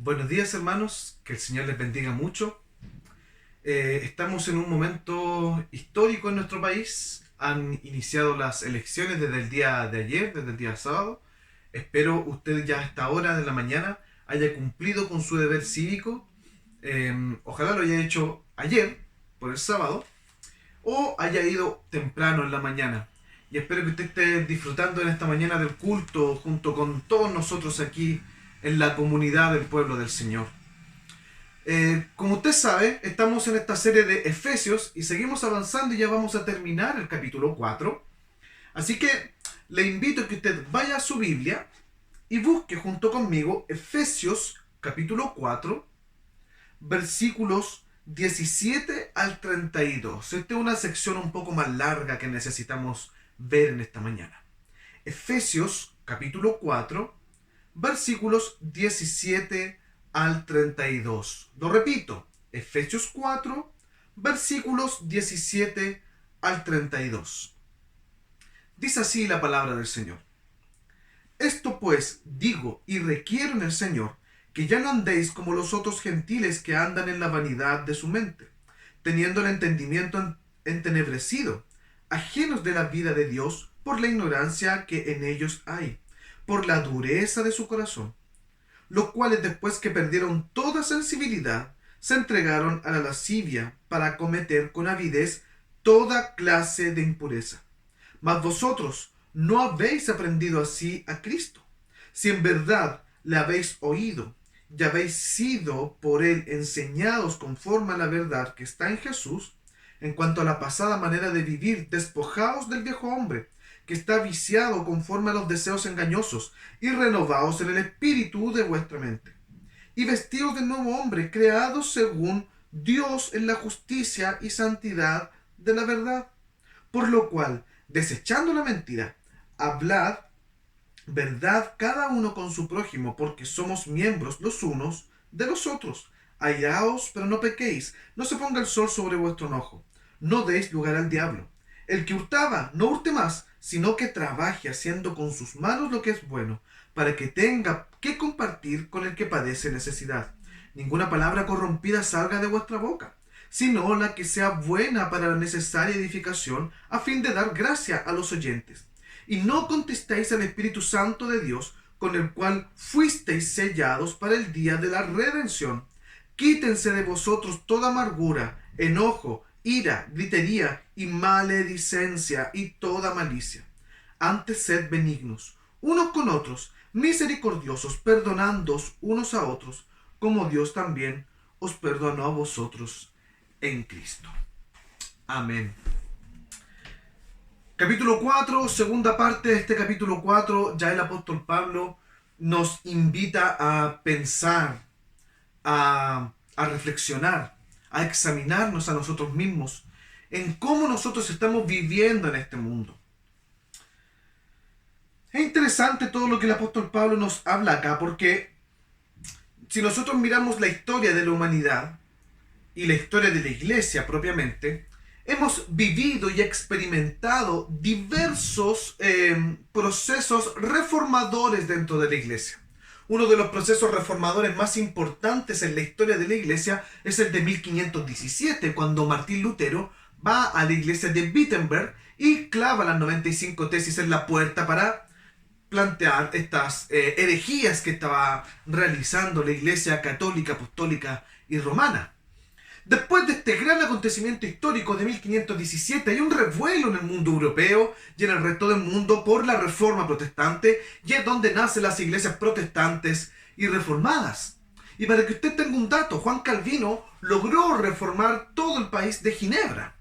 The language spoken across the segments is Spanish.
Buenos días, hermanos, que el Señor les bendiga mucho. Estamos en un momento histórico en nuestro país. Han iniciado las elecciones desde el día de ayer, desde el día sábado. Espero usted ya a esta hora de la mañana haya cumplido con su deber cívico. Ojalá lo haya hecho ayer, por el sábado, o haya ido temprano en la mañana. Y espero que usted esté disfrutando en esta mañana del culto junto con todos nosotros aquí en la comunidad del pueblo del Señor. Como usted sabe, estamos en esta serie de Efesios y seguimos avanzando y ya vamos a terminar el capítulo 4. Así que le invito a que usted vaya a su Biblia y busque junto conmigo Efesios capítulo 4, versículos 17 al 32. Esta es una sección un poco más larga que necesitamos ver en esta mañana. Efesios capítulo 4, versículos 17 al 32. Lo repito, Efesios 4, versículos 17 al 32. Dice así la palabra del Señor. Esto pues digo y requiero en el Señor, que ya no andéis como los otros gentiles que andan en la vanidad de su mente, teniendo el entendimiento entenebrecido, ajenos de la vida de Dios por la ignorancia que en ellos hay, por la dureza de su corazón, los cuales después que perdieron toda sensibilidad, se entregaron a la lascivia para cometer con avidez toda clase de impureza. Mas vosotros no habéis aprendido así a Cristo, si en verdad le habéis oído y habéis sido por él enseñados conforme a la verdad que está en Jesús, en cuanto a la pasada manera de vivir, despojaos del viejo hombre, que está viciado conforme a los deseos engañosos, y renovaos en el espíritu de vuestra mente. Y vestidos del nuevo hombre, creados según Dios en la justicia y santidad de la verdad. Por lo cual, desechando la mentira, hablad verdad cada uno con su prójimo, porque somos miembros los unos de los otros. Airaos, pero no pequéis, no se ponga el sol sobre vuestro enojo. No deis lugar al diablo. El que hurtaba, no hurte más, sino que trabaje haciendo con sus manos lo que es bueno, para que tenga que compartir con el que padece necesidad. Ninguna palabra corrompida salga de vuestra boca, sino la que sea buena para la necesaria edificación, a fin de dar gracia a los oyentes. Y no contestéis al Espíritu Santo de Dios, con el cual fuisteis sellados para el día de la redención. Quítense de vosotros toda amargura, enojo, ira, gritería y maledicencia y toda malicia. Antes sed benignos, unos con otros, misericordiosos, perdonándoos unos a otros, como Dios también os perdonó a vosotros en Cristo. Amén. Capítulo 4, segunda parte de este capítulo 4, ya el apóstol Pablo nos invita a pensar, a reflexionar, a examinarnos a nosotros mismos en cómo nosotros estamos viviendo en este mundo. Es interesante todo lo que el apóstol Pablo nos habla acá, porque si nosotros miramos la historia de la humanidad y la historia de la iglesia propiamente, hemos vivido y experimentado diversos procesos reformadores dentro de la iglesia. Uno de los procesos reformadores más importantes en la historia de la iglesia es el de 1517, cuando Martín Lutero va a la iglesia de Wittenberg y clava las 95 tesis en la puerta para plantear estas herejías que estaba realizando la iglesia católica, apostólica y romana. Después de este gran acontecimiento histórico de 1517 hay un revuelo en el mundo europeo y en el resto del mundo por la reforma protestante, y es donde nacen las iglesias protestantes y reformadas. Y para que usted tenga un dato, Juan Calvino logró reformar todo el país de Ginebra.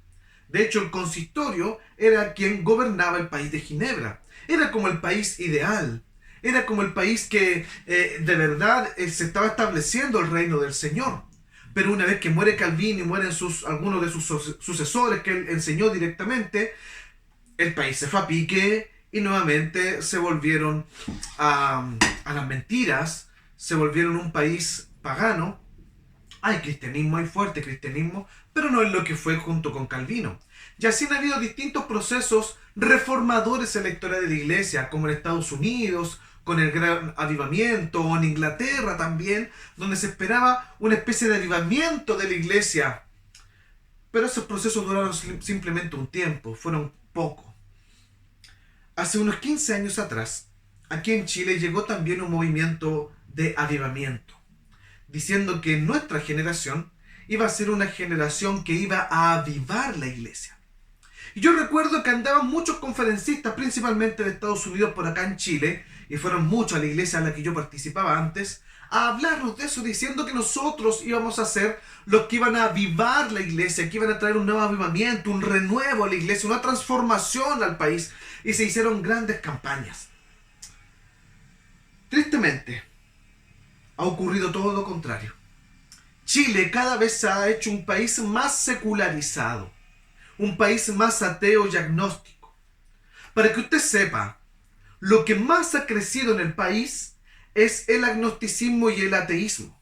De hecho, el consistorio era quien gobernaba el país de Ginebra. Era como el país ideal. Era como el país que de verdad se estaba estableciendo el reino del Señor. Pero una vez que muere Calvino y mueren algunos de sus sucesores que él enseñó directamente, el país se fue a pique y nuevamente se volvieron a las mentiras, se volvieron un país pagano. Hay cristianismo, hay fuerte cristianismo, pero no es lo que fue junto con Calvino. Y así han habido distintos procesos reformadores en la historia de la iglesia, como en Estados Unidos, con el gran avivamiento, o en Inglaterra también, donde se esperaba una especie de avivamiento de la iglesia. Pero esos procesos duraron simplemente un tiempo, fueron poco. Hace unos 15 años atrás, aquí en Chile llegó también un movimiento de avivamiento, diciendo que nuestra generación iba a ser una generación que iba a avivar la iglesia. Y yo recuerdo que andaban muchos conferencistas, principalmente de Estados Unidos, por acá en Chile, y fueron muchos a la iglesia a la que yo participaba antes, a hablarnos de eso, diciendo que nosotros íbamos a ser los que iban a avivar la iglesia, que iban a traer un nuevo avivamiento, un renuevo a la iglesia, una transformación al país, y se hicieron grandes campañas. Tristemente, ha ocurrido todo lo contrario. Chile cada vez se ha hecho un país más secularizado, un país más ateo y agnóstico. Para que usted sepa, lo que más ha crecido en el país es el agnosticismo y el ateísmo.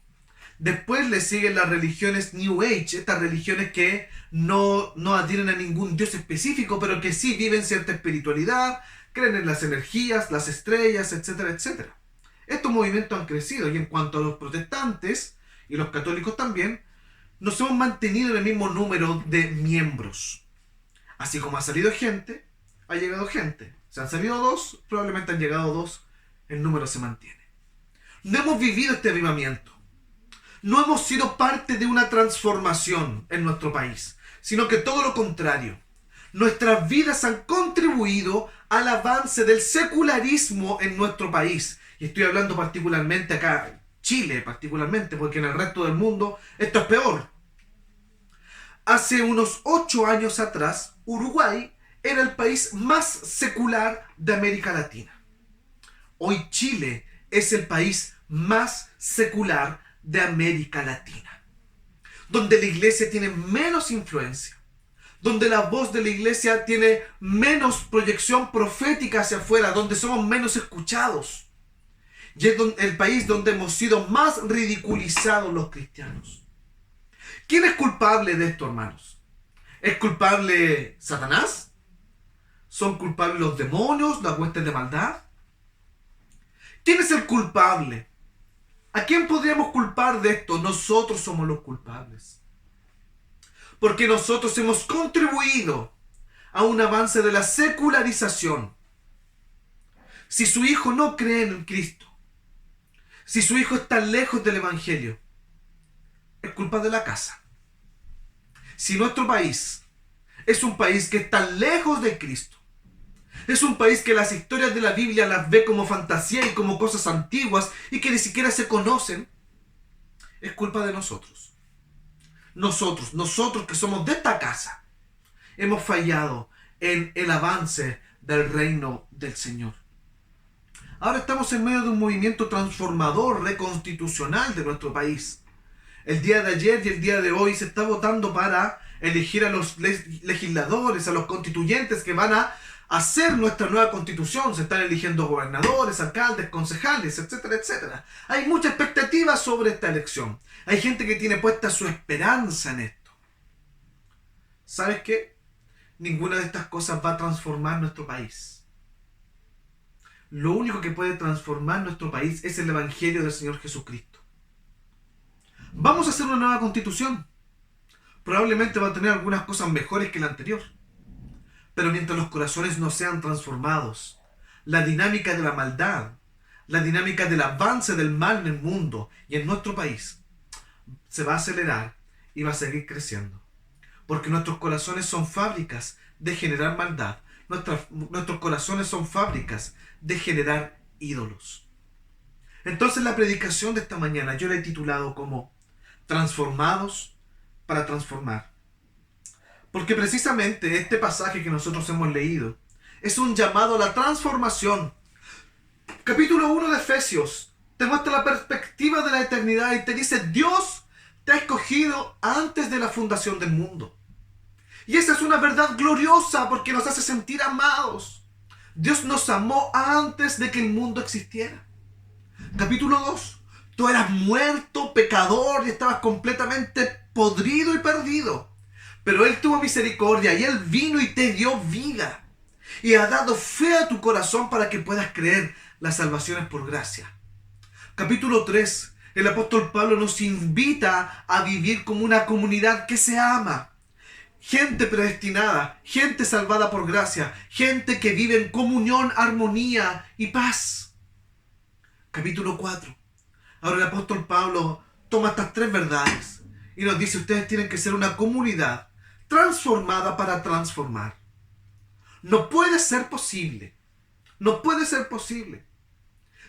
Después le siguen las religiones New Age, estas religiones que no adhieren a ningún dios específico, pero que sí viven cierta espiritualidad, creen en las energías, las estrellas, etcétera, etcétera. Estos movimientos han crecido, y en cuanto a los protestantes y los católicos también, nos hemos mantenido en el mismo número de miembros. Así como ha salido gente, ha llegado gente. Si han salido dos, probablemente han llegado dos, el número se mantiene. No hemos vivido este avivamiento. No hemos sido parte de una transformación en nuestro país, sino que todo lo contrario. Nuestras vidas han contribuido al avance del secularismo en nuestro país. Y estoy hablando particularmente acá, Chile particularmente, porque en el resto del mundo esto es peor. Hace unos 8 años atrás, Uruguay era el país más secular de América Latina. Hoy Chile es el país más secular de América Latina, donde la iglesia tiene menos influencia, donde la voz de la iglesia tiene menos proyección profética hacia afuera, donde somos menos escuchados. Y es el país donde hemos sido más ridiculizados los cristianos. ¿Quién es culpable de esto, hermanos? ¿Es culpable Satanás? ¿Son culpables los demonios, las huestes de maldad? ¿Quién es el culpable? ¿A quién podríamos culpar de esto? Nosotros somos los culpables. Porque nosotros hemos contribuido a un avance de la secularización. Si su hijo no cree en Cristo, si su hijo está lejos del Evangelio, es culpa de la casa. Si nuestro país es un país que está lejos de Cristo, es un país que las historias de la Biblia las ve como fantasía y como cosas antiguas y que ni siquiera se conocen, es culpa de nosotros. Nosotros que somos de esta casa, hemos fallado en el avance del reino del Señor. Ahora estamos en medio de un movimiento transformador, reconstitucional de nuestro país. El día de ayer y el día de hoy se está votando para elegir a los legisladores, a los constituyentes que van a hacer nuestra nueva constitución. Se están eligiendo gobernadores, alcaldes, concejales, etcétera, etcétera. Hay mucha expectativa sobre esta elección. Hay gente que tiene puesta su esperanza en esto. ¿Sabes qué? Ninguna de estas cosas va a transformar nuestro país. Lo único que puede transformar nuestro país es el Evangelio del Señor Jesucristo. Vamos a hacer una nueva constitución. Probablemente va a tener algunas cosas mejores que la anterior. Pero mientras los corazones no sean transformados, la dinámica de la maldad, la dinámica del avance del mal en el mundo y en nuestro país, se va a acelerar y va a seguir creciendo. Porque nuestros corazones son fábricas de generar maldad. Nuestros corazones son fábricas de generar ídolos. Entonces la predicación de esta mañana yo la he titulado como Transformados para transformar. Porque precisamente este pasaje que nosotros hemos leído es un llamado a la transformación. Capítulo 1 de Efesios te muestra la perspectiva de la eternidad y te dice: Dios te ha escogido antes de la fundación del mundo. Y esa es una verdad gloriosa porque nos hace sentir amados. Dios nos amó antes de que el mundo existiera. Capítulo 2. Tú eras muerto, pecador, y estabas completamente podrido y perdido. Pero Él tuvo misericordia y Él vino y te dio vida. Y ha dado fe a tu corazón para que puedas creer. la salvación es por gracia. Capítulo 3. El apóstol Pablo nos invita a vivir como una comunidad que se ama. Gente predestinada, gente salvada por gracia, gente que vive en comunión, armonía y paz. Capítulo 4. Ahora el apóstol Pablo toma estas tres verdades y nos dice: ustedes tienen que ser una comunidad transformada para transformar. No puede ser posible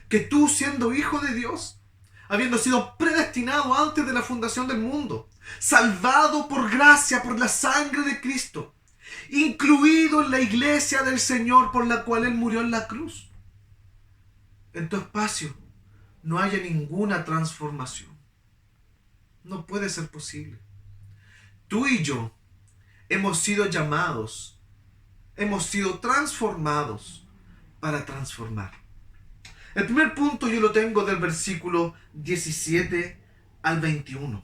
que tú, siendo hijo de Dios, habiendo sido predestinado antes de la fundación del mundo, salvado por gracia, por la sangre de Cristo, incluido en la iglesia del Señor por la cual Él murió en la cruz, en tu espacio no haya ninguna transformación. No puede ser posible. Tú y yo hemos sido llamados, hemos sido transformados para transformar. El primer punto yo lo tengo del versículo 17 al 21.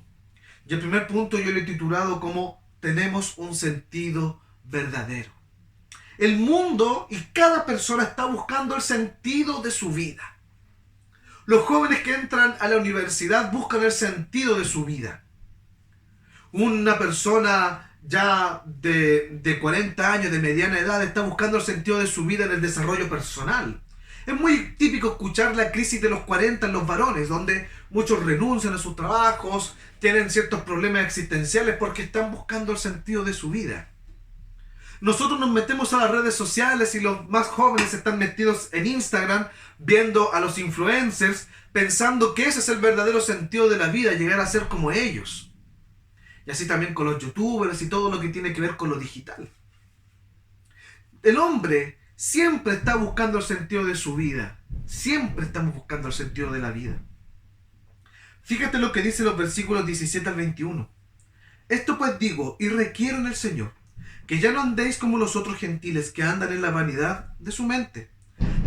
Y el primer punto yo lo he titulado como tenemos un sentido verdadero. El mundo y cada persona está buscando el sentido de su vida. Los jóvenes que entran a la universidad buscan el sentido de su vida. Una persona ya de 40 años, de mediana edad, está buscando el sentido de su vida en el desarrollo personal. Es muy típico escuchar la crisis de los 40 en los varones, donde muchos renuncian a sus trabajos, tienen ciertos problemas existenciales porque están buscando el sentido de su vida. Nosotros nos metemos a las redes sociales y los más jóvenes están metidos en Instagram viendo a los influencers, pensando que ese es el verdadero sentido de la vida, llegar a ser como ellos. Y así también con los youtubers y todo lo que tiene que ver con lo digital. El hombre siempre está buscando el sentido de su vida. Siempre estamos buscando el sentido de la vida. Fíjate lo que dicen los versículos 17 al 21. Esto pues digo y requiero en el Señor, que ya no andéis como los otros gentiles que andan en la vanidad de su mente,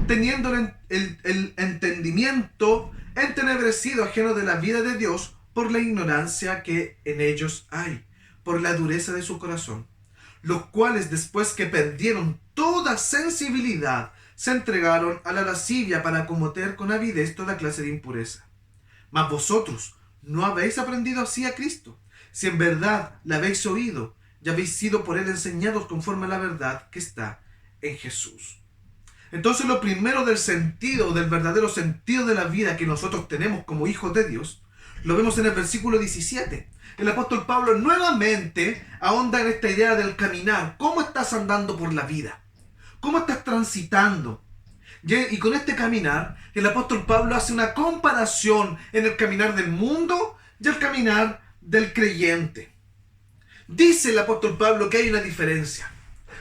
teniendo el entendimiento entenebrecido, ajeno de la vida de Dios, por la ignorancia que en ellos hay, por la dureza de su corazón, los cuales después que perdieron toda sensibilidad, se entregaron a la lascivia para cometer con avidez toda clase de impureza. Mas vosotros no habéis aprendido así a Cristo, si en verdad la habéis oído, y habéis sido por Él enseñados conforme a la verdad que está en Jesús. Entonces lo primero del verdadero sentido de la vida que nosotros tenemos como hijos de Dios, lo vemos en el versículo 17. El apóstol Pablo nuevamente ahonda en esta idea del caminar. ¿Cómo estás andando por la vida? ¿Cómo estás transitando? Y con este caminar, el apóstol Pablo hace una comparación en el caminar del mundo y el caminar del creyente. Dice el apóstol Pablo que hay una diferencia.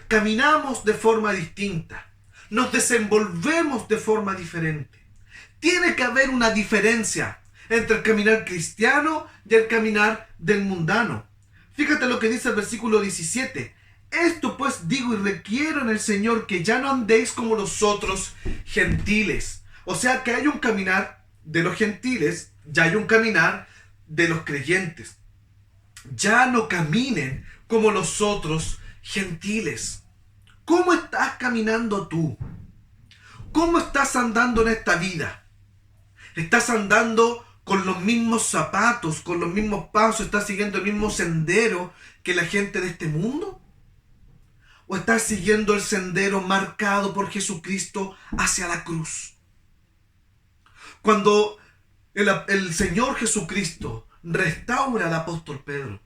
Caminamos de forma distinta. Nos desenvolvemos de forma diferente. Tiene que haber una diferencia entre el caminar cristiano y el caminar del mundano. Fíjate lo que dice el versículo 17. Esto pues digo y requiero en el Señor, que ya no andéis como los otros gentiles. O sea que hay un caminar de los gentiles, ya hay un caminar de los creyentes. Ya no caminen como los otros gentiles. ¿Cómo estás caminando tú? ¿Cómo estás andando en esta vida? ¿Estás andando con los mismos zapatos, con los mismos pasos? ¿Estás siguiendo el mismo sendero que la gente de este mundo? ¿O estás siguiendo el sendero marcado por Jesucristo hacia la cruz? Cuando el Señor Jesucristo restaura al apóstol Pedro,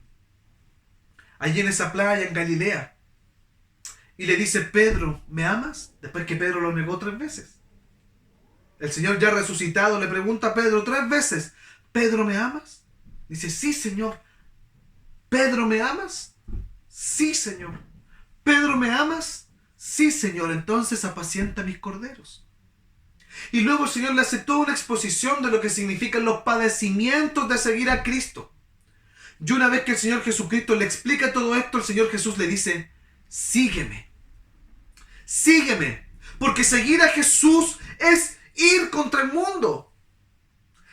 allí en esa playa en Galilea, y le dice: Pedro, ¿me amas? Después que Pedro lo negó 3 veces. El Señor ya resucitado le pregunta a Pedro 3 veces: ¿Pedro, me amas? Dice: sí, Señor. ¿Pedro, me amas? Sí, Señor. ¿Pedro, me amas? Sí, Señor. Entonces apacienta mis corderos. Y luego el Señor le hace toda una exposición de lo que significan los padecimientos de seguir a Cristo. Y una vez que el Señor Jesucristo le explica todo esto, el Señor Jesús le dice: sígueme. Sígueme. Porque seguir a Jesús es ir contra el mundo.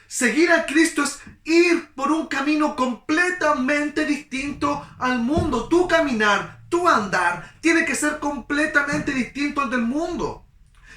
Seguir a Cristo es ir por un camino completamente distinto al mundo. Tu caminar, tu andar, tiene que ser completamente distinto al del mundo.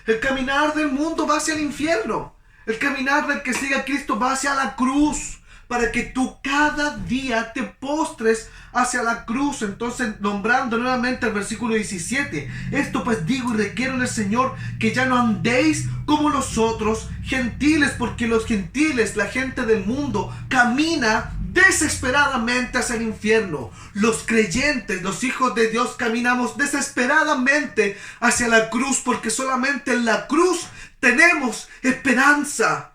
El caminar del mundo va hacia el infierno. El caminar del que sigue a Cristo va hacia la cruz, para que tú cada día te postres hacia la cruz. Entonces, nombrando nuevamente el versículo 17, esto pues digo y requiero en el Señor, que ya no andéis como los otros gentiles, porque los gentiles, la gente del mundo, camina desesperadamente hacia el infierno. Los creyentes, los hijos de Dios, caminamos desesperadamente hacia la cruz, porque solamente en la cruz tenemos esperanza.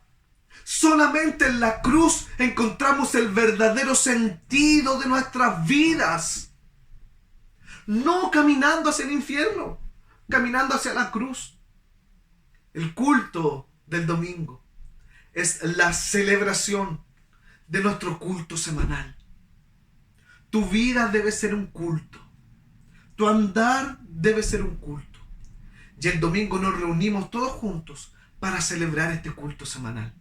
Solamente en la cruz encontramos el verdadero sentido de nuestras vidas. No caminando hacia el infierno, caminando hacia la cruz. El culto del domingo es la celebración de nuestro culto semanal. Tu vida debe ser un culto. Tu andar debe ser un culto. Y el domingo nos reunimos todos juntos para celebrar este culto semanal.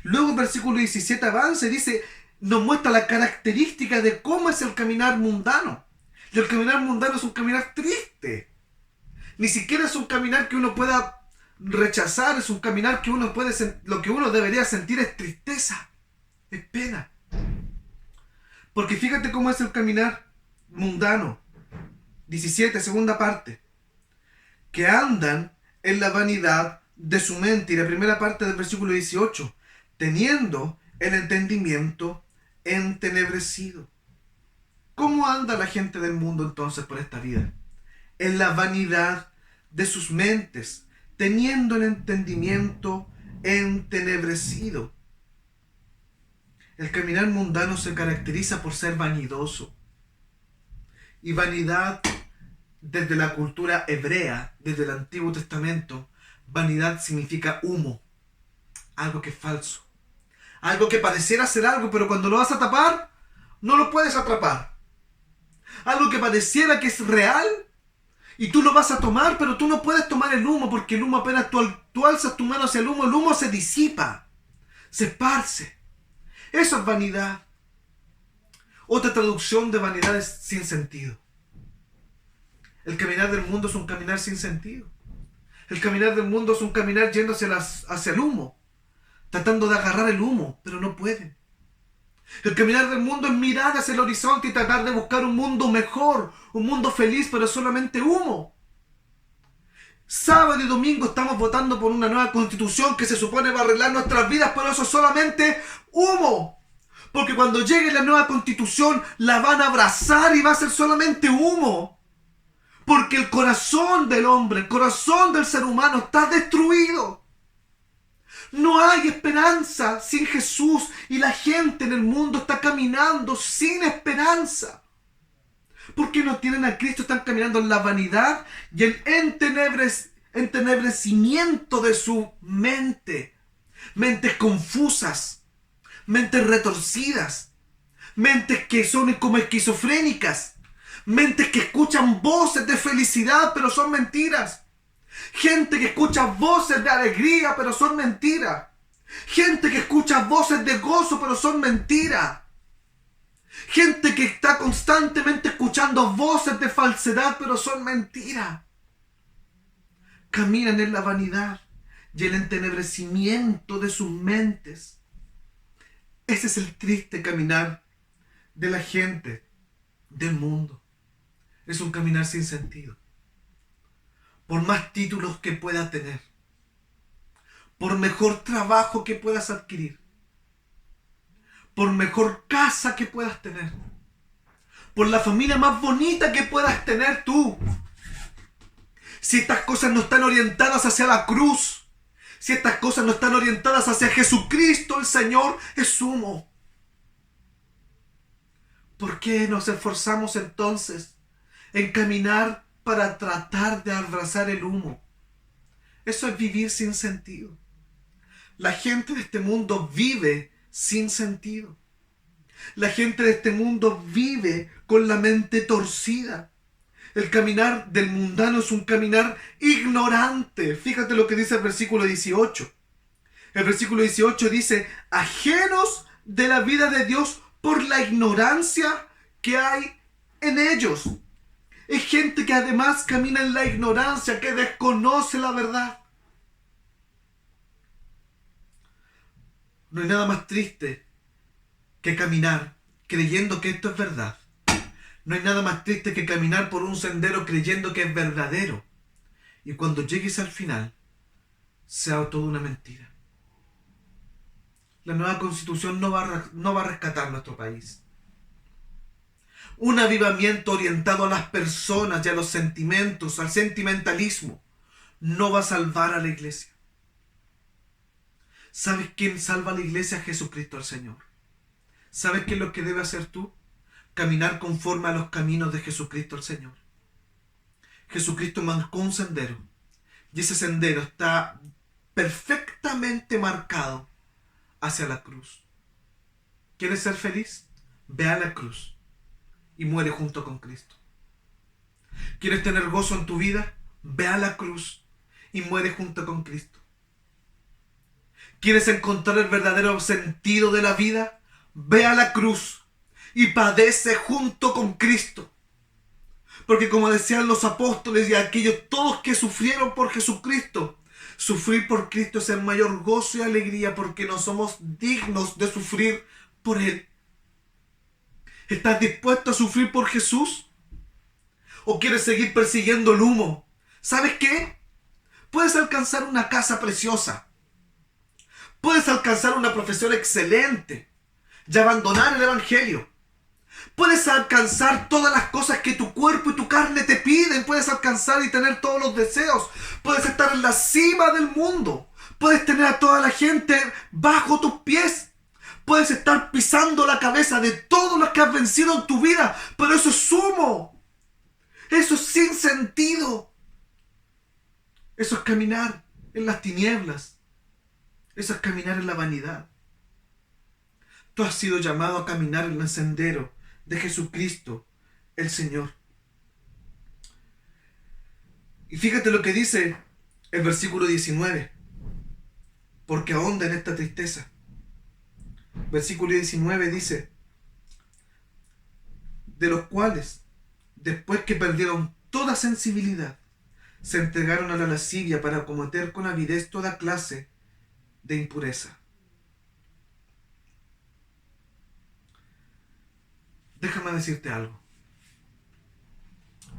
Luego el versículo 17 avanza y dice, nos muestra la característica de cómo es el caminar mundano. Y el caminar mundano es un caminar triste. Ni siquiera es un caminar que uno pueda rechazar, es un caminar que uno puede, lo que uno debería sentir es tristeza, es pena. Porque fíjate cómo es el caminar mundano. 17, segunda parte. Que andan en la vanidad de su mente. Y la primera parte del versículo 18. Teniendo el entendimiento entenebrecido. ¿Cómo anda la gente del mundo entonces por esta vida? En la vanidad de sus mentes, teniendo el entendimiento entenebrecido. El caminar mundano se caracteriza por ser vanidoso. Y vanidad, desde la cultura hebrea, desde el Antiguo Testamento, vanidad significa humo, algo que es falso. Algo que pareciera ser algo, pero cuando lo vas a tapar, no lo puedes atrapar. Algo que pareciera que es real, y tú lo vas a tomar, pero tú no puedes tomar el humo, porque el humo apenas tú alzas tu mano hacia el humo se disipa, se esparce. Eso es vanidad. Otra traducción de vanidad es sin sentido. El caminar del mundo es un caminar sin sentido. El caminar del mundo es un caminar yendo hacia el humo, tratando de agarrar el humo, pero no pueden. El caminar del mundo es mirar hacia el horizonte y tratar de buscar un mundo mejor, un mundo feliz, pero es solamente humo. Sábado y domingo estamos votando por una nueva constitución que se supone va a arreglar nuestras vidas, pero eso es solamente humo. Porque cuando llegue la nueva constitución la van a abrazar y va a ser solamente humo. Porque el corazón del hombre, el corazón del ser humano está destruido. No hay esperanza sin Jesús y la gente en el mundo está caminando sin esperanza. Porque no tienen a Cristo, están caminando en la vanidad y el entenebrecimiento de su mente. Mentes confusas, mentes retorcidas, mentes que son como esquizofrénicas, mentes que escuchan voces de felicidad pero son mentiras. Gente que escucha voces de alegría, pero son mentiras. Gente que escucha voces de gozo, pero son mentiras. Gente que está constantemente escuchando voces de falsedad, pero son mentiras. Caminan en la vanidad y el entenebrecimiento de sus mentes. Ese es el triste caminar de la gente del mundo. Es un caminar sin sentido. Por más títulos que puedas tener, por mejor trabajo que puedas adquirir, por mejor casa que puedas tener, por la familia más bonita que puedas tener tú, si estas cosas no están orientadas hacia la cruz, si estas cosas no están orientadas hacia Jesucristo el Señor, es humo. ¿Por qué nos esforzamos entonces en caminar para tratar de abrazar el humo? Eso es vivir sin sentido. La gente de este mundo vive sin sentido. La gente de este mundo vive con la mente torcida. El caminar del mundano es un caminar ignorante. Fíjate lo que dice el versículo 18. El versículo 18 dice, ajenos de la vida de Dios por la ignorancia que hay en ellos. Es gente que además camina en la ignorancia, que desconoce la verdad. No hay nada más triste que caminar creyendo que esto es verdad. No hay nada más triste que caminar por un sendero creyendo que es verdadero. Y cuando llegues al final, sea toda una mentira. La nueva constitución no va a rescatar nuestro país. Un avivamiento orientado a las personas y a los sentimientos, al sentimentalismo, no va a salvar a la iglesia. ¿Sabes quién salva a la iglesia? Jesucristo el Señor. ¿Sabes qué es lo que debes hacer tú? Caminar conforme a los caminos de Jesucristo el Señor. Jesucristo marcó un sendero. Y ese sendero está perfectamente marcado hacia la cruz. ¿Quieres ser feliz? Ve a la cruz y muere junto con Cristo. ¿Quieres tener gozo en tu vida? Ve a la cruz y muere junto con Cristo. ¿Quieres encontrar el verdadero sentido de la vida? Ve a la cruz y padece junto con Cristo. Porque como decían los apóstoles y aquellos todos que sufrieron por Jesucristo, sufrir por Cristo es el mayor gozo y alegría porque no somos dignos de sufrir por Él. ¿Estás dispuesto a sufrir por Jesús? ¿O quieres seguir persiguiendo el humo? ¿Sabes qué? Puedes alcanzar una casa preciosa. Puedes alcanzar una profesión excelente y abandonar el Evangelio. Puedes alcanzar todas las cosas que tu cuerpo y tu carne te piden. Puedes alcanzar y tener todos los deseos. Puedes estar en la cima del mundo. Puedes tener a toda la gente bajo tus pies. Puedes estar pisando la cabeza de todos los que has vencido en tu vida. Pero eso es humo. Eso es sin sentido. Eso es caminar en las tinieblas. Eso es caminar en la vanidad. Tú has sido llamado a caminar en el sendero de Jesucristo, el Señor. Y fíjate lo que dice el versículo 19. Porque ahonda en esta tristeza. Versículo 19 dice: de los cuales, después que perdieron toda sensibilidad, se entregaron a la lascivia para cometer con avidez toda clase de impureza. Déjame decirte algo.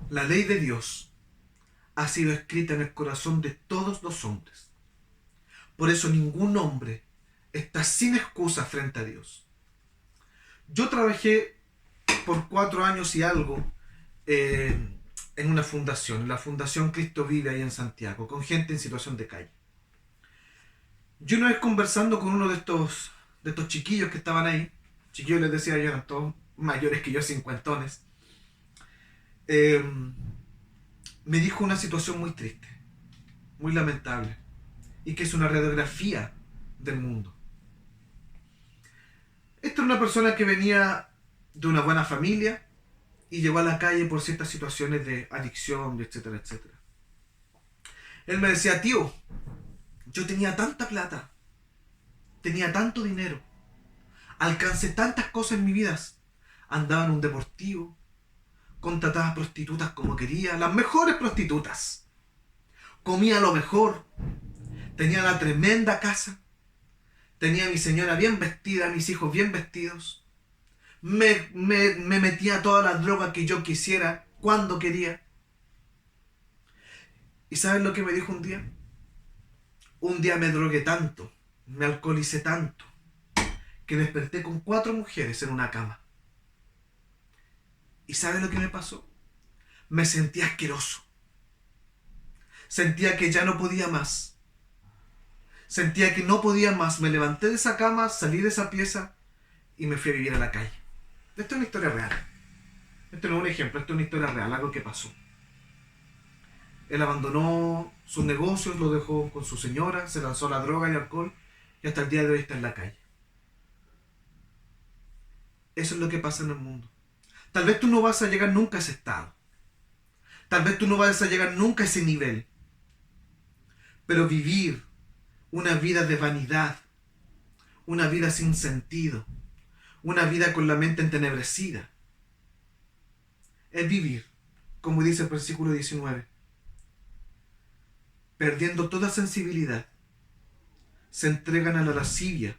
La ley de Dios ha sido escrita en el corazón de todos los hombres. Por eso ningún hombre está sin excusa frente a Dios. Yo trabajé por 4 años y algo en una fundación, en la Fundación Cristo Vive ahí en Santiago, con gente en situación de calle. Yo una vez conversando con uno de estos chiquillos que estaban ahí, chiquillos les decía yo, eran todos mayores que yo, cincuentones, me dijo una situación muy triste, muy lamentable, y que es una radiografía del mundo. Esta es una persona que venía de una buena familia y llegó a la calle por ciertas situaciones de adicción, etcétera, etcétera. Él me decía: tío, yo tenía tanta plata, tenía tanto dinero, alcancé tantas cosas en mi vida, andaba en un deportivo, contrataba prostitutas como quería, las mejores prostitutas, comía lo mejor, tenía la tremenda casa, tenía a mi señora bien vestida, a mis hijos bien vestidos, me metía toda la droga que yo quisiera, cuando quería. ¿Y sabes lo que me dijo un día? Un día me drogué tanto, me alcoholicé tanto, que desperté con 4 mujeres en una cama. ¿Y sabes lo que me pasó? Me sentía asqueroso. Sentía que ya no podía más. Sentía que no podía más. Me levanté de esa cama, salí de esa pieza y me fui a vivir a la calle. Esto es una historia real. Esto no es un ejemplo, esto es una historia real, algo que pasó. Él abandonó sus negocios, lo dejó con su señora, se lanzó a la droga y alcohol y hasta el día de hoy está en la calle. Eso es lo que pasa en el mundo. Tal vez tú no vas a llegar nunca a ese estado. Tal vez tú no vas a llegar nunca a ese nivel. Pero vivir una vida de vanidad, una vida sin sentido, una vida con la mente entenebrecida, es vivir como dice el versículo 19. Perdiendo toda sensibilidad, se entregan a la lascivia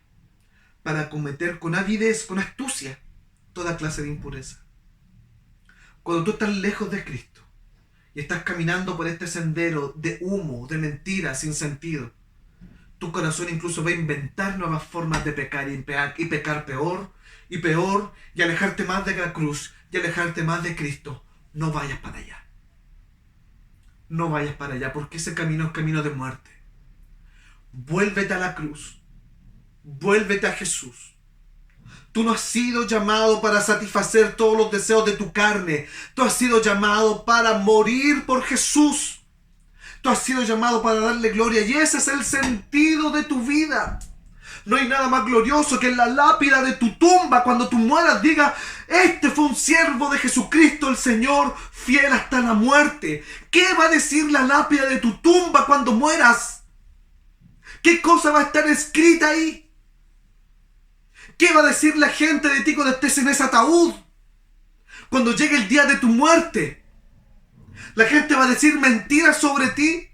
para cometer con avidez, con astucia, toda clase de impureza. Cuando tú estás lejos de Cristo y estás caminando por este sendero de humo, de mentiras sin sentido, tu corazón incluso va a inventar nuevas formas de pecar y pecar peor y peor y alejarte más de la cruz y alejarte más de Cristo. No vayas para allá. No vayas para allá, porque ese camino es camino de muerte. Vuélvete a la cruz. Vuélvete a Jesús. Tú no has sido llamado para satisfacer todos los deseos de tu carne. Tú has sido llamado para morir por Jesús. Tú has sido llamado para darle gloria, y ese es el sentido de tu vida. No hay nada más glorioso que en la lápida de tu tumba, cuando tú mueras, diga: este fue un siervo de Jesucristo el Señor, fiel hasta la muerte. ¿Qué va a decir la lápida de tu tumba cuando mueras? ¿Qué cosa va a estar escrita ahí? ¿Qué va a decir la gente de ti cuando estés en ese ataúd? Cuando llegue el día de tu muerte, la gente va a decir mentiras sobre ti.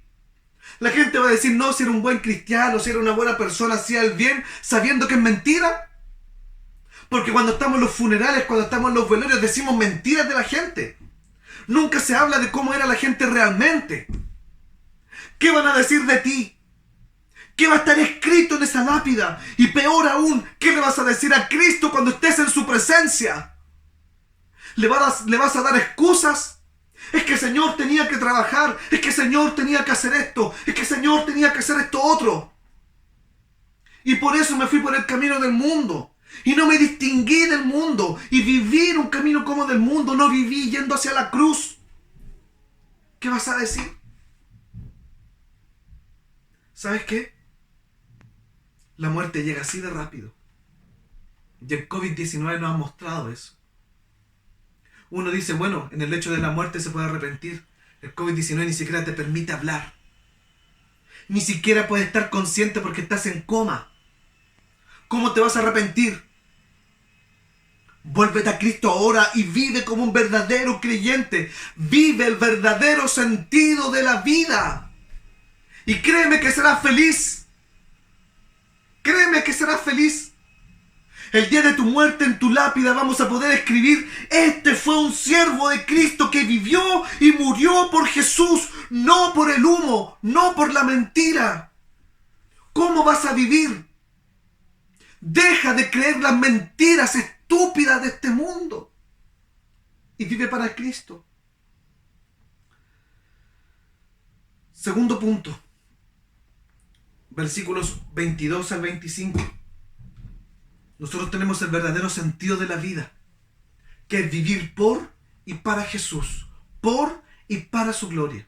La gente va a decir: no, si era un buen cristiano, si era una buena persona, hacía el bien, sabiendo que es mentira. Porque cuando estamos en los funerales, cuando estamos en los velorios, decimos mentiras de la gente. Nunca se habla de cómo era la gente realmente. ¿Qué van a decir de ti? ¿Qué va a estar escrito en esa lápida? Y peor aún, ¿qué le vas a decir a Cristo cuando estés en su presencia? ¿Le vas a dar excusas? Es que el Señor tenía que trabajar, es que el Señor tenía que hacer esto, es que el Señor tenía que hacer esto otro. Y por eso me fui por el camino del mundo. Y no me distinguí del mundo. Y vivir un camino como del mundo, no viví yendo hacia la cruz. ¿Qué vas a decir? ¿Sabes qué? La muerte llega así de rápido. Y el COVID-19 nos ha mostrado eso. Uno dice: bueno, en el hecho de la muerte se puede arrepentir. El COVID-19 ni siquiera te permite hablar. Ni siquiera puedes estar consciente porque estás en coma. ¿Cómo te vas a arrepentir? Vuélvete a Cristo ahora y vive como un verdadero creyente. Vive el verdadero sentido de la vida. Y créeme que serás feliz. Créeme que serás feliz. El día de tu muerte, en tu lápida vamos a poder escribir: este fue un siervo de Cristo que vivió y murió por Jesús, no por el humo, no por la mentira. ¿Cómo vas a vivir? Deja de creer las mentiras estúpidas de este mundo y vive para Cristo. Segundo punto, versículos 22 al 25. Nosotros tenemos el verdadero sentido de la vida, que es vivir por y para Jesús, por y para su gloria.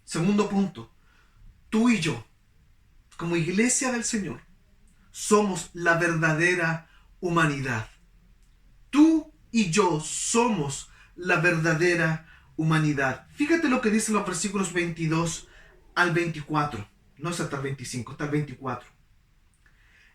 Segundo punto, tú y yo, como iglesia del Señor, somos la verdadera humanidad. Tú y yo somos la verdadera humanidad. Fíjate lo que dicen los versículos 22 al 24. No es hasta el 25, hasta el 24.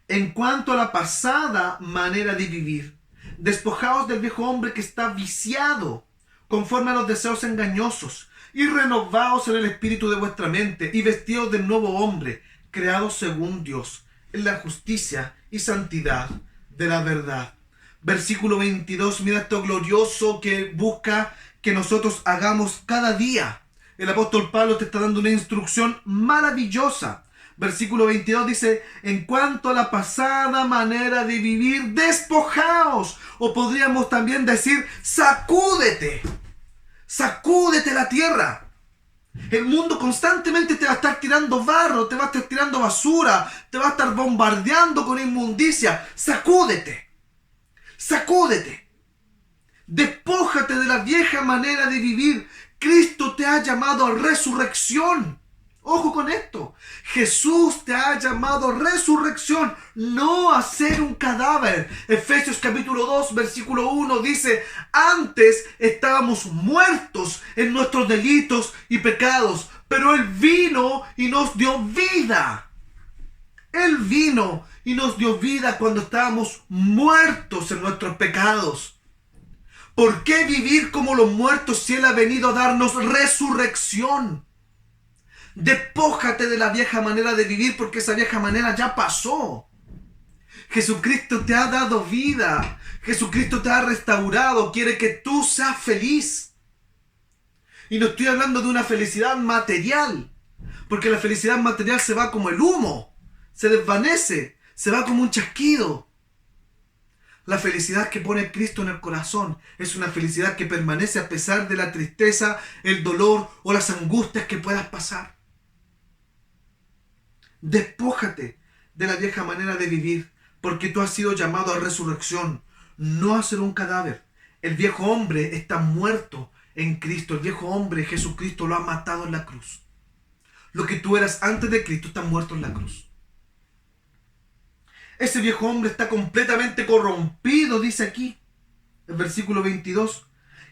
En cuanto a la pasada manera de vivir, despojaos del viejo hombre que está viciado conforme a los deseos engañosos, y renovaos en el espíritu de vuestra mente, y vestidos del nuevo hombre, creado según Dios, en la justicia y santidad de la verdad. Versículo 22, mira esto glorioso que busca que nosotros hagamos cada día. El apóstol Pablo te está dando una instrucción maravillosa. Versículo 22 dice: en cuanto a la pasada manera de vivir, despojaos. O podríamos también decir: sacúdete. Sacúdete la tierra. El mundo constantemente te va a estar tirando barro, te va a estar tirando basura, te va a estar bombardeando con inmundicia. Sacúdete. Sacúdete. Despójate de la vieja manera de vivir. Cristo te ha llamado a resurrección. Ojo con esto. Jesús te ha llamado a resurrección, no a ser un cadáver. Efesios capítulo 2, versículo 1 dice: antes estábamos muertos en nuestros delitos y pecados, pero Él vino y nos dio vida. Él vino y nos dio vida cuando estábamos muertos en nuestros pecados. ¿Por qué vivir como los muertos si Él ha venido a darnos resurrección? Despójate de la vieja manera de vivir porque esa vieja manera ya pasó. Jesucristo te ha dado vida. Jesucristo te ha restaurado. Quiere que tú seas feliz. Y no estoy hablando de una felicidad material. Porque la felicidad material se va como el humo. Se desvanece. Se va como un chasquido. La felicidad que pone Cristo en el corazón es una felicidad que permanece a pesar de la tristeza, el dolor o las angustias que puedas pasar. Despójate de la vieja manera de vivir, porque tú has sido llamado a resurrección, no a ser un cadáver. El viejo hombre está muerto en Cristo. El viejo hombre, Jesucristo, lo ha matado en la cruz. Lo que tú eras antes de Cristo está muerto en la cruz. Ese viejo hombre está completamente corrompido, dice aquí, el versículo 22,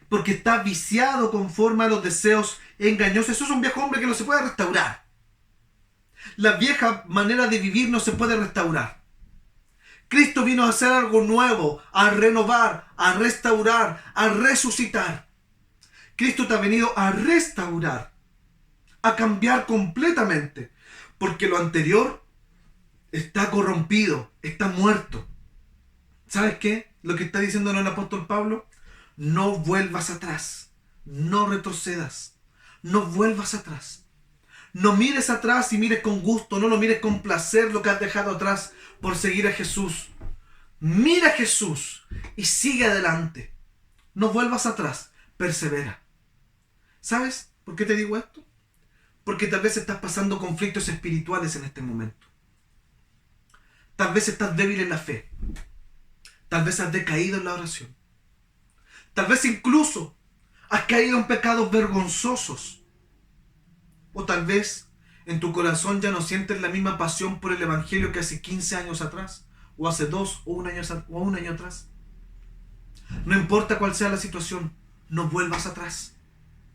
porque está viciado conforme a los deseos engañosos. Eso es un viejo hombre que no se puede restaurar. La vieja manera de vivir no se puede restaurar. Cristo vino a hacer algo nuevo, a renovar, a restaurar, a resucitar. Cristo te ha venido a restaurar, a cambiar completamente, porque lo anterior está corrompido, está muerto. ¿Sabes qué? Lo que está diciendo el apóstol Pablo, no vuelvas atrás, no retrocedas, no vuelvas atrás. No mires atrás y mires con gusto, no lo mires con placer lo que has dejado atrás por seguir a Jesús. Mira a Jesús y sigue adelante. No vuelvas atrás, persevera. ¿Sabes por qué te digo esto? Porque tal vez estás pasando conflictos espirituales en este momento. Tal vez estás débil en la fe. Tal vez has decaído en la oración. Tal vez incluso has caído en pecados vergonzosos. O tal vez en tu corazón ya no sientes la misma pasión por el Evangelio que hace 15 años atrás. O hace 2 o un año atrás. No importa cuál sea la situación, no vuelvas atrás.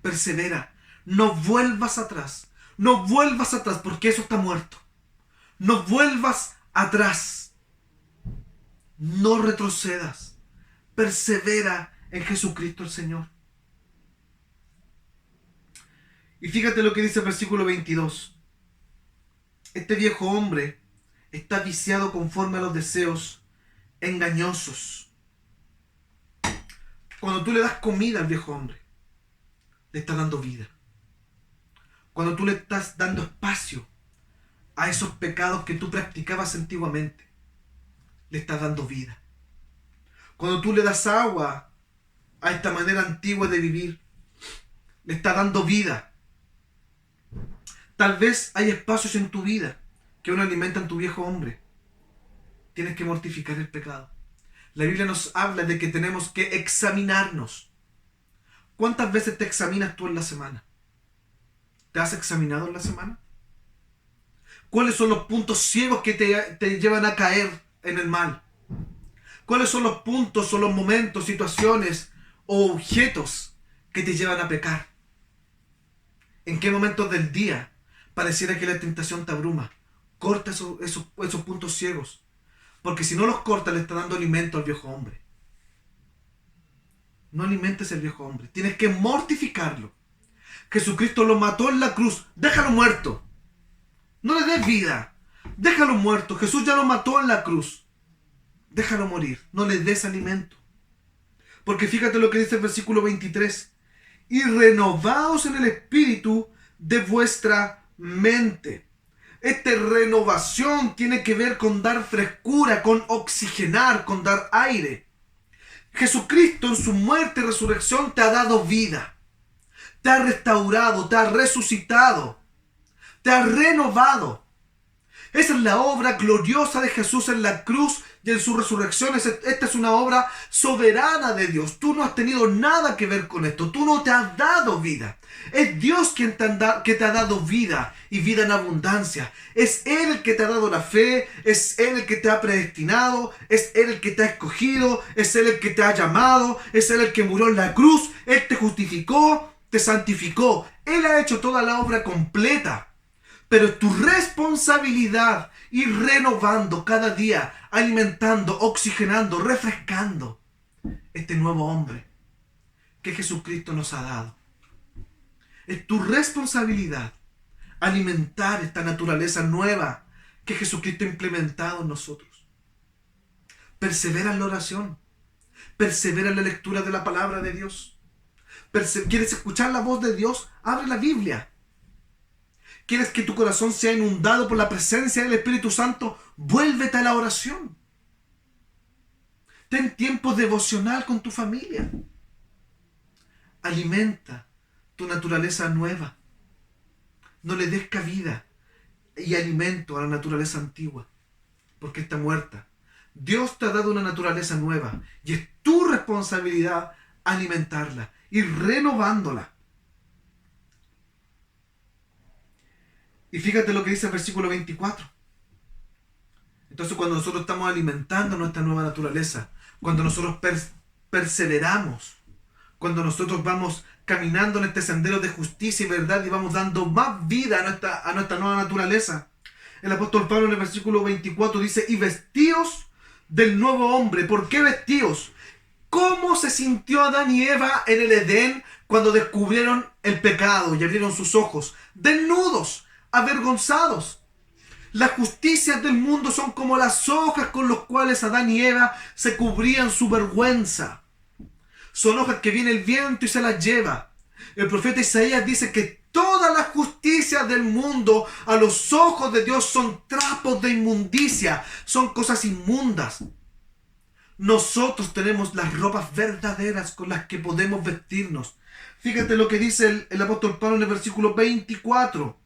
Persevera. No vuelvas atrás. No vuelvas atrás porque eso está muerto. No vuelvas atrás. No retrocedas. Persevera en Jesucristo el Señor. Y fíjate lo que dice el versículo 22. Este viejo hombre está viciado conforme a los deseos engañosos. Cuando tú le das comida al viejo hombre, le estás dando vida. Cuando tú le estás dando espacio a esos pecados que tú practicabas antiguamente, le estás dando vida. Cuando tú le das agua a esta manera antigua de vivir, le estás dando vida. Tal vez hay espacios en tu vida que aún alimentan tu viejo hombre. Tienes que mortificar el pecado. La Biblia nos habla de que tenemos que examinarnos. ¿Cuántas veces te examinas tú en la semana? ¿Te has examinado en la semana? ¿Cuáles son los puntos ciegos que te llevan a caer en el mal? ¿Cuáles son los puntos o los momentos, situaciones o objetos que te llevan a pecar? ¿En qué momentos del día pareciera que la tentación te abruma? Corta esos puntos ciegos. Porque si no los cortas, le está dando alimento al viejo hombre. No alimentes al viejo hombre. Tienes que mortificarlo. Jesucristo lo mató en la cruz. Déjalo muerto. No le des vida. Déjalo muerto. Jesús ya lo mató en la cruz. Déjalo morir. No le des alimento. Porque fíjate lo que dice el versículo 23. Y renovaos en el espíritu de vuestra mente. Esta renovación tiene que ver con dar frescura, con oxigenar, con dar aire. Jesucristo en su muerte y resurrección te ha dado vida. Te ha restaurado, te ha resucitado, te ha renovado. Esa es la obra gloriosa de Jesús en la cruz y en su resurrección. Esta es una obra soberana de Dios. Tú no has tenido nada que ver con esto. Tú no te has dado vida. Es Dios quien que te ha dado vida y vida en abundancia. Es Él el que te ha dado la fe. Es Él el que te ha predestinado. Es Él el que te ha escogido. Es Él el que te ha llamado. Es Él el que murió en la cruz. Él te justificó, te santificó. Él ha hecho toda la obra completa. Pero es tu responsabilidad ir renovando cada día, alimentando, oxigenando, refrescando este nuevo hombre. que Jesucristo nos ha dado. Es tu responsabilidad alimentar esta naturaleza nueva que Jesucristo ha implementado en nosotros. Persevera en la oración. Persevera en la lectura de la palabra de Dios. ¿Quieres escuchar la voz de Dios? Abre la Biblia. ¿Quieres que tu corazón sea inundado por la presencia del Espíritu Santo? Vuélvete a la oración. Ten tiempo devocional con tu familia. Alimenta tu naturaleza nueva. No le des cabida y alimento a la naturaleza antigua, porque está muerta. Dios te ha dado una naturaleza nueva y es tu responsabilidad alimentarla y renovándola. Y fíjate lo que dice el versículo 24. Entonces, cuando nosotros estamos alimentando nuestra nueva naturaleza, cuando nosotros perseveramos, cuando nosotros vamos caminando en este sendero de justicia y verdad y vamos dando más vida a nuestra nueva naturaleza, el apóstol Pablo en el versículo 24 dice: y vestíos del nuevo hombre. ¿Por qué vestíos? ¿Cómo se sintió Adán y Eva en el Edén cuando descubrieron el pecado y abrieron sus ojos? Desnudos, avergonzados. Las justicias del mundo son como las hojas con las cuales Adán y Eva se cubrían su vergüenza. Son hojas que viene el viento y se las lleva. El profeta Isaías dice que todas las justicias del mundo a los ojos de Dios son trapos de inmundicia, son cosas inmundas. Nosotros tenemos las ropas verdaderas con las que podemos vestirnos. Fíjate lo que dice el apóstol Pablo en el versículo 24.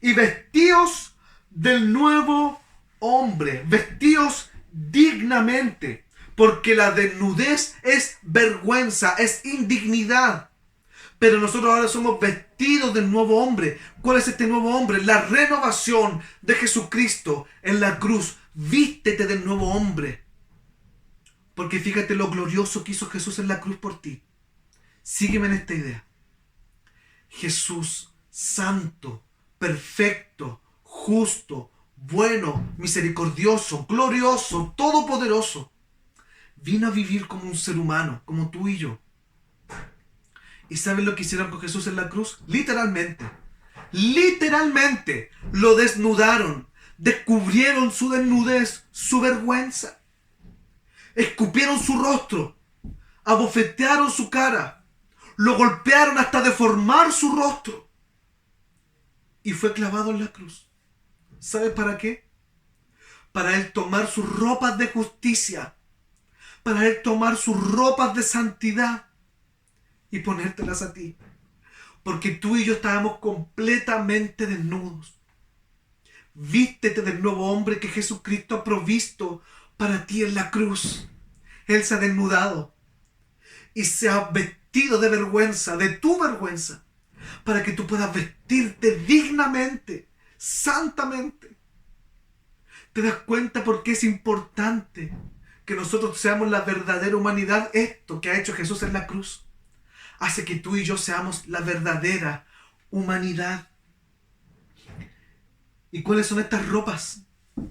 Y vestíos del nuevo hombre, vestíos dignamente, porque la desnudez es vergüenza, es indignidad. Pero nosotros ahora somos vestidos del nuevo hombre. ¿Cuál es este nuevo hombre? La renovación de Jesucristo en la cruz. Vístete del nuevo hombre. Porque fíjate lo glorioso que hizo Jesús en la cruz por ti. Sígueme en esta idea. Jesús, santo, perfecto, justo, bueno, misericordioso, glorioso, todopoderoso, vino a vivir como un ser humano, como tú y yo. ¿Y saben lo que hicieron con Jesús en la cruz? Literalmente lo desnudaron, descubrieron su desnudez, su vergüenza, escupieron su rostro, abofetearon su cara, lo golpearon hasta deformar su rostro y fue clavado en la cruz. ¿Sabe para qué? Para él tomar sus ropas de justicia, para él tomar sus ropas de santidad y ponértelas a ti. Porque tú y yo estábamos completamente desnudos. Vístete del nuevo hombre que Jesucristo ha provisto para ti en la cruz. Él se ha desnudado y se ha vestido de vergüenza, de tu vergüenza, para que tú puedas vestirte dignamente, santamente. ¿Te das cuenta por qué es importante que nosotros seamos la verdadera humanidad? Esto que ha hecho Jesús en la cruz hace que tú y yo seamos la verdadera humanidad. ¿Y cuáles son estas ropas?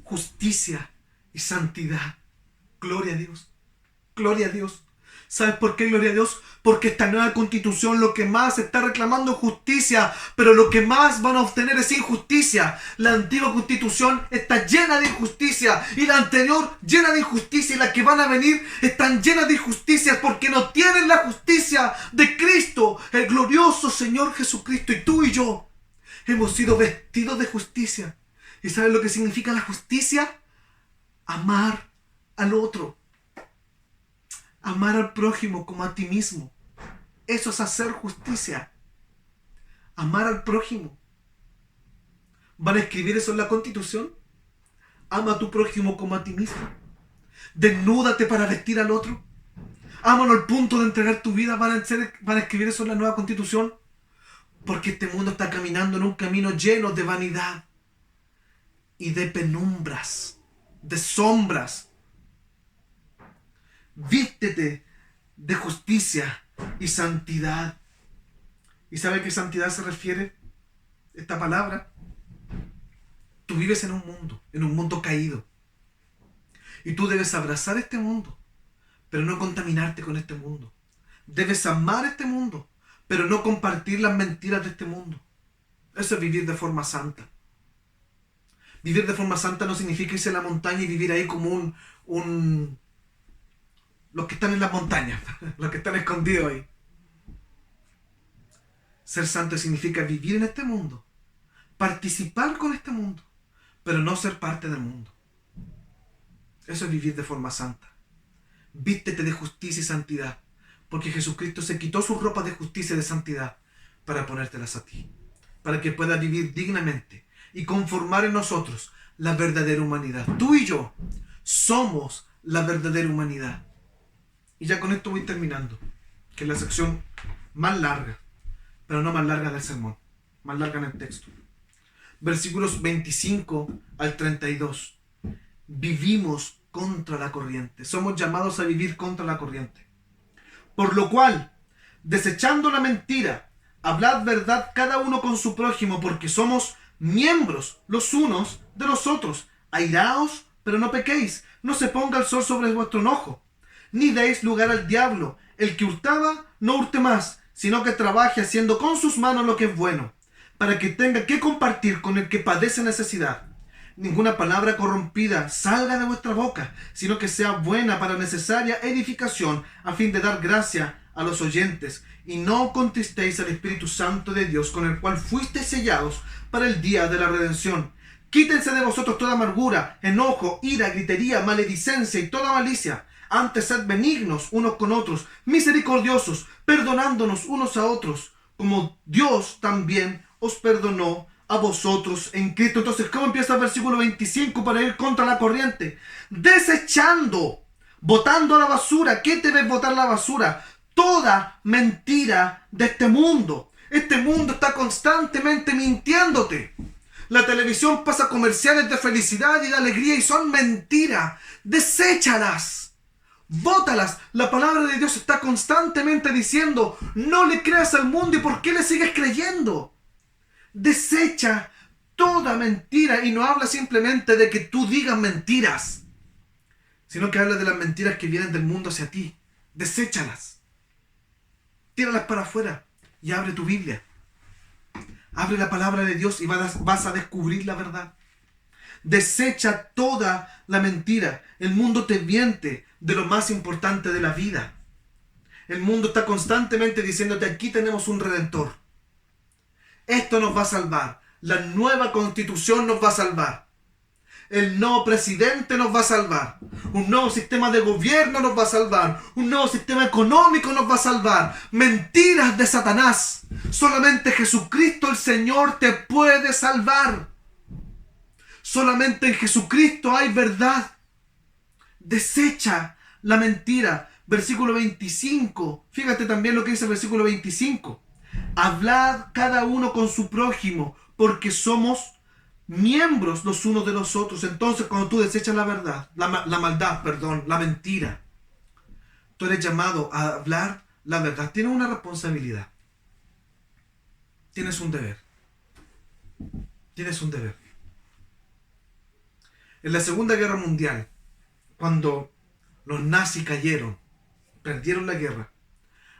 Justicia y santidad. Gloria a Dios. Gloria a Dios. ¿Sabes por qué gloria a Dios? Porque esta nueva constitución lo que más está reclamando es justicia, pero lo que más van a obtener es injusticia. La antigua constitución está llena de injusticia y la anterior llena de injusticia, y las que van a venir están llenas de injusticias porque no tienen la justicia de Cristo, el glorioso Señor Jesucristo. Y tú y yo hemos sido vestidos de justicia. ¿Y sabes lo que significa la justicia? Amar al otro. Amar al prójimo como a ti mismo. Eso es hacer justicia. Amar al prójimo. ¿Van a escribir eso en la Constitución? Ama a tu prójimo como a ti mismo. Desnúdate para vestir al otro. Ámalo al punto de entregar tu vida. ¿Van a escribir eso en la nueva Constitución? Porque este mundo está caminando en un camino lleno de vanidad y de penumbras, de sombras. Vístete de justicia y santidad. ¿Y sabe a qué santidad se refiere esta palabra? Tú vives en un mundo caído. Y tú debes abrazar este mundo, pero no contaminarte con este mundo. Debes amar este mundo, pero no compartir las mentiras de este mundo. Eso es vivir de forma santa. Vivir de forma santa no significa irse a la montaña y vivir ahí como los que están en las montañas, los que están escondidos ahí. Ser santo significa vivir en este mundo, participar con este mundo, pero no ser parte del mundo. Eso es vivir de forma santa. Vístete de justicia y santidad, porque Jesucristo se quitó sus ropas de justicia y de santidad para ponértelas a ti, para que puedas vivir dignamente y conformar en nosotros la verdadera humanidad. Tú y yo somos la verdadera humanidad. Y ya con esto voy terminando, que es la sección más larga, pero no más larga del sermón, más larga en el texto. Versículos 25 al 32. Vivimos contra la corriente. Somos llamados a vivir contra la corriente. Por lo cual, desechando la mentira, hablad verdad cada uno con su prójimo, porque somos miembros los unos de los otros. Airaos, pero no pequéis. No se ponga el sol sobre vuestro enojo, ni deis lugar al diablo. El que hurtaba, no hurte más, sino que trabaje haciendo con sus manos lo que es bueno, para que tenga que compartir con el que padece necesidad. Ninguna palabra corrompida salga de vuestra boca, sino que sea buena para necesaria edificación, a fin de dar gracia a los oyentes. Y no contristéis al Espíritu Santo de Dios, con el cual fuisteis sellados para el día de la redención. Quítense de vosotros toda amargura, enojo, ira, gritería, maledicencia y toda malicia. Antes sed benignos unos con otros, misericordiosos, perdonándonos unos a otros, como Dios también os perdonó a vosotros en Cristo. Entonces, ¿cómo empieza el versículo 25 para ir contra la corriente? Desechando, botando a la basura. ¿Qué te ves botar la basura? Toda mentira de este mundo. Este mundo está constantemente mintiéndote. La televisión pasa comerciales de felicidad y de alegría y son mentiras. Deséchalas. Bótalas. La palabra de Dios está constantemente diciendo: no le creas al mundo. ¿Y por qué le sigues creyendo? Desecha toda mentira, y no habla simplemente de que tú digas mentiras, sino que habla de las mentiras que vienen del mundo hacia ti. Deséchalas. Tíralas para afuera y abre tu Biblia. Abre la palabra de Dios y vas a descubrir la verdad. Desecha toda la mentira. El mundo te miente de lo más importante de la vida. El mundo está constantemente diciéndote: aquí tenemos un redentor. Esto nos va a salvar. La nueva constitución nos va a salvar. El nuevo presidente nos va a salvar. Un nuevo sistema de gobierno nos va a salvar. Un nuevo sistema económico nos va a salvar. Mentiras de Satanás. Solamente Jesucristo el Señor te puede salvar. Solamente en Jesucristo hay verdad. Desecha la mentira. Versículo 25. Fíjate también lo que dice el versículo 25. Hablad cada uno con su prójimo, porque somos miembros los unos de los otros. Entonces, cuando tú desechas la verdad, la mentira, tú eres llamado a hablar la verdad. Tienes una responsabilidad. Tienes un deber. Tienes un deber. En la Segunda Guerra Mundial, cuando los nazis cayeron, perdieron la guerra,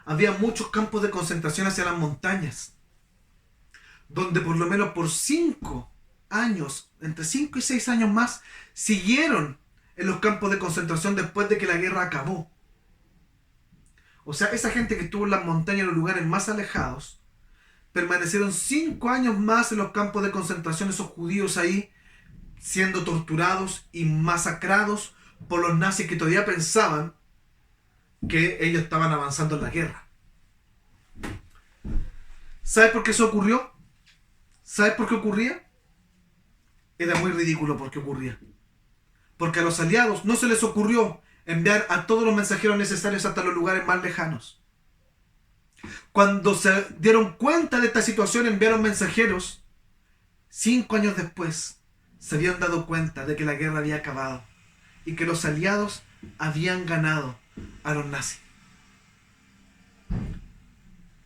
había muchos campos de concentración hacia las montañas, donde por lo menos por 5 años, entre 5 y 6 años más, siguieron en los campos de concentración después de que la guerra acabó. O sea, esa gente que estuvo en las montañas, en los lugares más alejados, permanecieron 5 años más en los campos de concentración, esos judíos ahí, siendo torturados y masacrados por los nazis que todavía pensaban que ellos estaban avanzando en la guerra. ¿Sabes por qué eso ocurrió? ¿Sabes por qué ocurría? Era muy ridículo por qué ocurría. Porque a los aliados no se les ocurrió enviar a todos los mensajeros necesarios hasta los lugares más lejanos. Cuando se dieron cuenta de esta situación, enviaron mensajeros. 5 años después, se habían dado cuenta de que la guerra había acabado y que los aliados habían ganado a los nazis.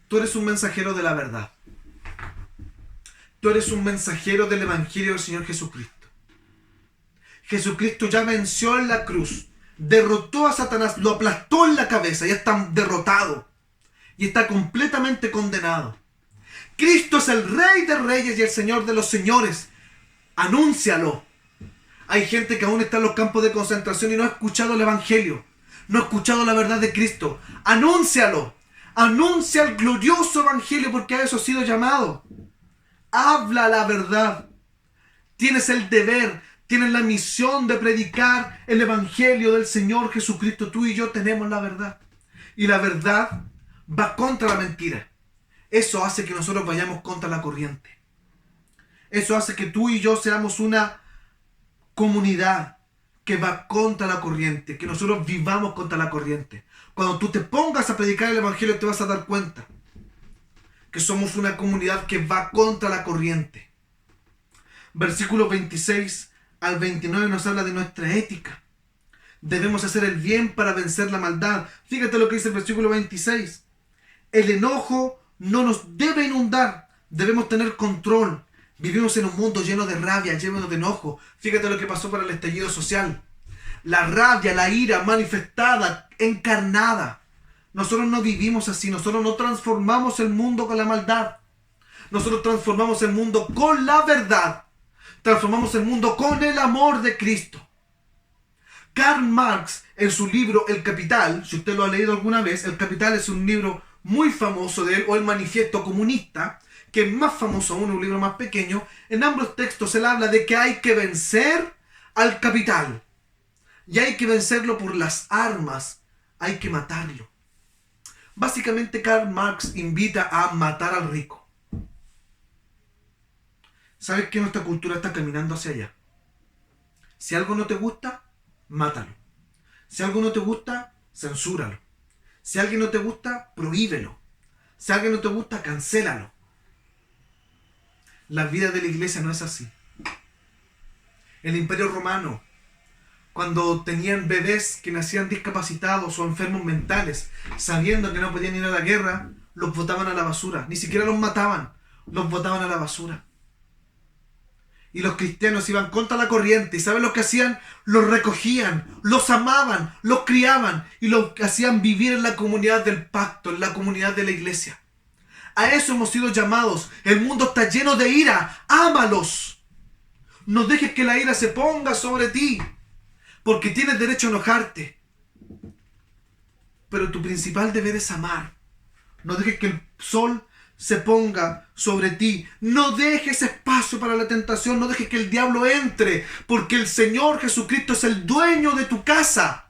Tú eres un mensajero de la verdad. Tú eres un mensajero del Evangelio del Señor Jesucristo. Jesucristo ya venció en la cruz, derrotó a Satanás, lo aplastó en la cabeza, ya está derrotado. y está completamente condenado. Cristo es el Rey de Reyes y el Señor de los Señores. Anúncialo. Hay gente que aún está en los campos de concentración y no ha escuchado el Evangelio. No ha escuchado la verdad de Cristo. Anúncialo. Anuncia el glorioso Evangelio, porque a eso has sido llamado. Habla la verdad. Tienes el deber, tienes la misión de predicar el Evangelio del Señor Jesucristo. Tú y yo tenemos la verdad. Y la verdad va contra la mentira. Eso hace que nosotros vayamos contra la corriente. Eso hace que tú y yo seamos una comunidad que va contra la corriente, que nosotros vivamos contra la corriente. Cuando tú te pongas a predicar el Evangelio te vas a dar cuenta que somos una comunidad que va contra la corriente. Versículos 26 al 29 nos habla de nuestra ética. Debemos hacer el bien para vencer la maldad. Fíjate lo que dice el versículo 26. El enojo no nos debe inundar. Debemos tener control. Vivimos en un mundo lleno de rabia, lleno de enojo. Fíjate lo que pasó para el estallido social. La rabia, la ira manifestada, encarnada. Nosotros no vivimos así. Nosotros no transformamos el mundo con la maldad. Nosotros transformamos el mundo con la verdad. Transformamos el mundo con el amor de Cristo. Karl Marx, en su libro El Capital, si usted lo ha leído alguna vez, El Capital es un libro muy famoso de él, o El Manifiesto Comunista, que es más famoso aún, un libro más pequeño. En ambos textos él habla de que hay que vencer al capital. Y hay que vencerlo por las armas. Hay que matarlo. Básicamente Karl Marx invita a matar al rico. ¿Sabes que nuestra cultura está caminando hacia allá? Si algo no te gusta, mátalo. Si algo no te gusta, censúralo. Si alguien no te gusta, prohíbelo. Si alguien no te gusta, cancélalo. La vida de la iglesia no es así. El Imperio Romano, cuando tenían bebés que nacían discapacitados o enfermos mentales, sabiendo que no podían ir a la guerra, los botaban a la basura. Ni siquiera los mataban, los botaban a la basura. Y los cristianos iban contra la corriente. ¿Y saben lo que hacían? Los recogían, los amaban, los criaban y los hacían vivir en la comunidad del pacto, en la comunidad de la iglesia. A eso hemos sido llamados. El mundo está lleno de ira. Ámalos. No dejes que la ira se ponga sobre ti, porque tienes derecho a enojarte. Pero tu principal deber es amar. No dejes que el sol se ponga sobre ti. No dejes espacio para la tentación. No dejes que el diablo entre, porque el Señor Jesucristo es el dueño de tu casa.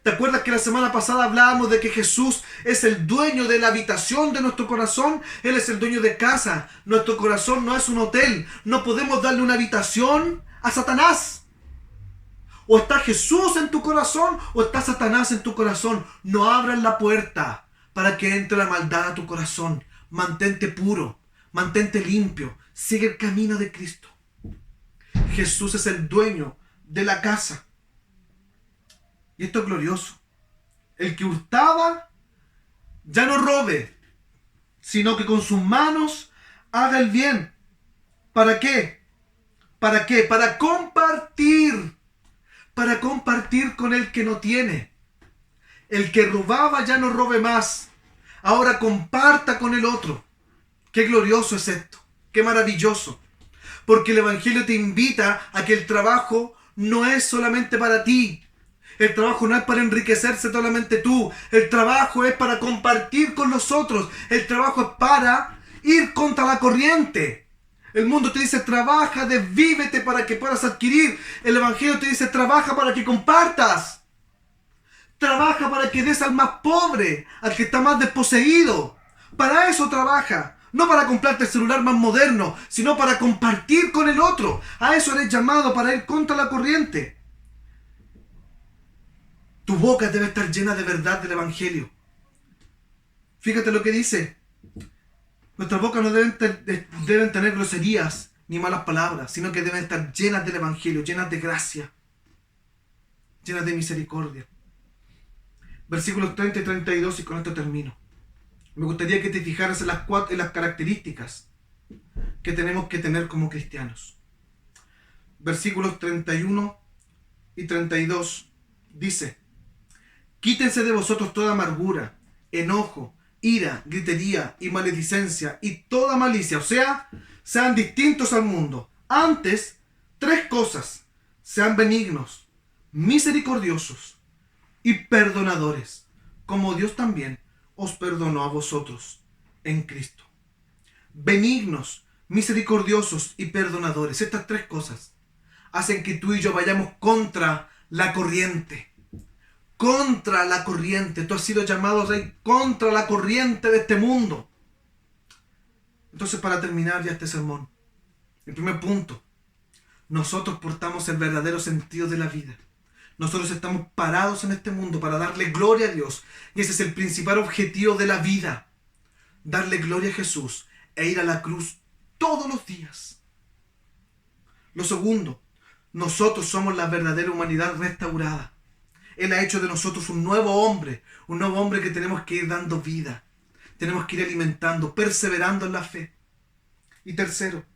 ¿Te acuerdas que la semana pasada hablábamos de que Jesús es el dueño de la habitación de nuestro corazón? Él es el dueño de casa. Nuestro corazón no es un hotel. No podemos darle una habitación a Satanás. O está Jesús en tu corazón o está Satanás en tu corazón. No abras la puerta para que entre la maldad a tu corazón. Mantente puro, mantente limpio. Sigue el camino de Cristo. Jesús es el dueño de la casa. Y esto es glorioso. El que hurtaba, ya no robe, sino que con sus manos haga el bien. ¿Para qué? ¿Para qué? Para compartir. Para compartir con el que no tiene. El que robaba ya no robe más. Ahora comparta con el otro. Qué glorioso es esto. Qué maravilloso. Porque el Evangelio te invita a que el trabajo no es solamente para ti. El trabajo no es para enriquecerse solamente tú. El trabajo es para compartir con los otros. El trabajo es para ir contra la corriente. El mundo te dice trabaja, desvívete para que puedas adquirir. El Evangelio te dice trabaja para que compartas. Trabaja para que des al más pobre, al que está más desposeído. Para eso trabaja. No para comprarte el celular más moderno, sino para compartir con el otro. A eso eres llamado, para ir contra la corriente. Tu boca debe estar llena de verdad del Evangelio. Fíjate lo que dice. Nuestras bocas no deben tener groserías ni malas palabras, sino que deben estar llenas del Evangelio, llenas de gracia, llenas de misericordia. Versículos 30 y 32, y con esto termino. Me gustaría que te fijaras en las características que tenemos que tener como cristianos. Versículos 31 y 32 dice: quítense de vosotros toda amargura, enojo, ira, gritería y maledicencia y toda malicia. O sea, sean distintos al mundo. Antes, 3 cosas. Sean benignos, misericordiosos y perdonadores, como Dios también os perdonó a vosotros en Cristo. Benignos, misericordiosos y perdonadores. Estas 3 cosas hacen que tú y yo vayamos contra la corriente. Contra la corriente. Tú has sido llamado rey contra la corriente de este mundo. Entonces, para terminar ya este sermón, el primer punto: nosotros portamos el verdadero sentido de la vida. Nosotros estamos parados en este mundo para darle gloria a Dios. Y ese es el principal objetivo de la vida. Darle gloria a Jesús e ir a la cruz todos los días. Lo segundo, nosotros somos la verdadera humanidad restaurada. Él ha hecho de nosotros un nuevo hombre que tenemos que ir dando vida. Tenemos que ir alimentando, perseverando en la fe. Y tercero,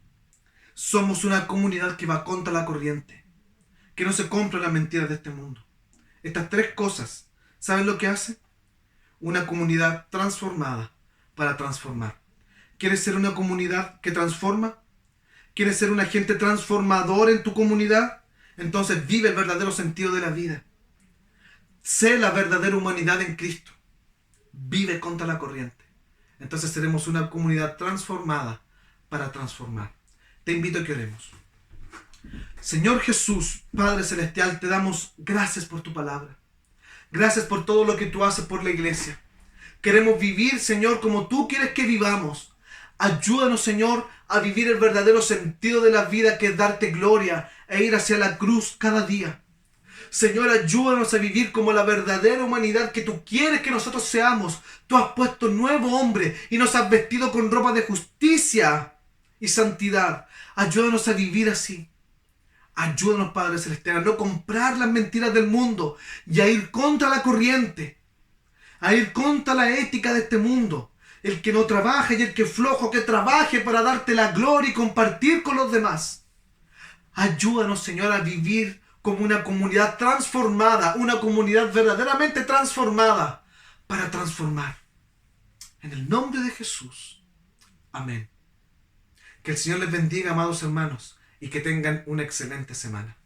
somos una comunidad que va contra la corriente, que no se compra las mentiras de este mundo. Estas 3 cosas, ¿saben lo que hace? Una comunidad transformada para transformar. ¿Quieres ser una comunidad que transforma? ¿Quieres ser un agente transformador en tu comunidad? Entonces vive el verdadero sentido de la vida. Sé la verdadera humanidad en Cristo. Vive contra la corriente. Entonces seremos una comunidad transformada para transformar. Te invito a que oremos. Señor Jesús, Padre Celestial, te damos gracias por tu palabra. Gracias por todo lo que tú haces por la iglesia. Queremos vivir, Señor, como tú quieres que vivamos. Ayúdanos, Señor, a vivir el verdadero sentido de la vida, que es darte gloria e ir hacia la cruz cada día. Señor, ayúdanos a vivir como la verdadera humanidad que tú quieres que nosotros seamos. Tú has puesto nuevo hombre y nos has vestido con ropa de justicia y santidad. Ayúdanos a vivir así. Ayúdanos, Padre Celestial, a no comprar las mentiras del mundo y a ir contra la corriente, a ir contra la ética de este mundo. El que no trabaja y el que es flojo, que trabaje para darte la gloria y compartir con los demás. Ayúdanos, Señor, a vivir como una comunidad transformada, una comunidad verdaderamente transformada para transformar. En el nombre de Jesús. Amén. Que el Señor les bendiga, amados hermanos, y que tengan una excelente semana.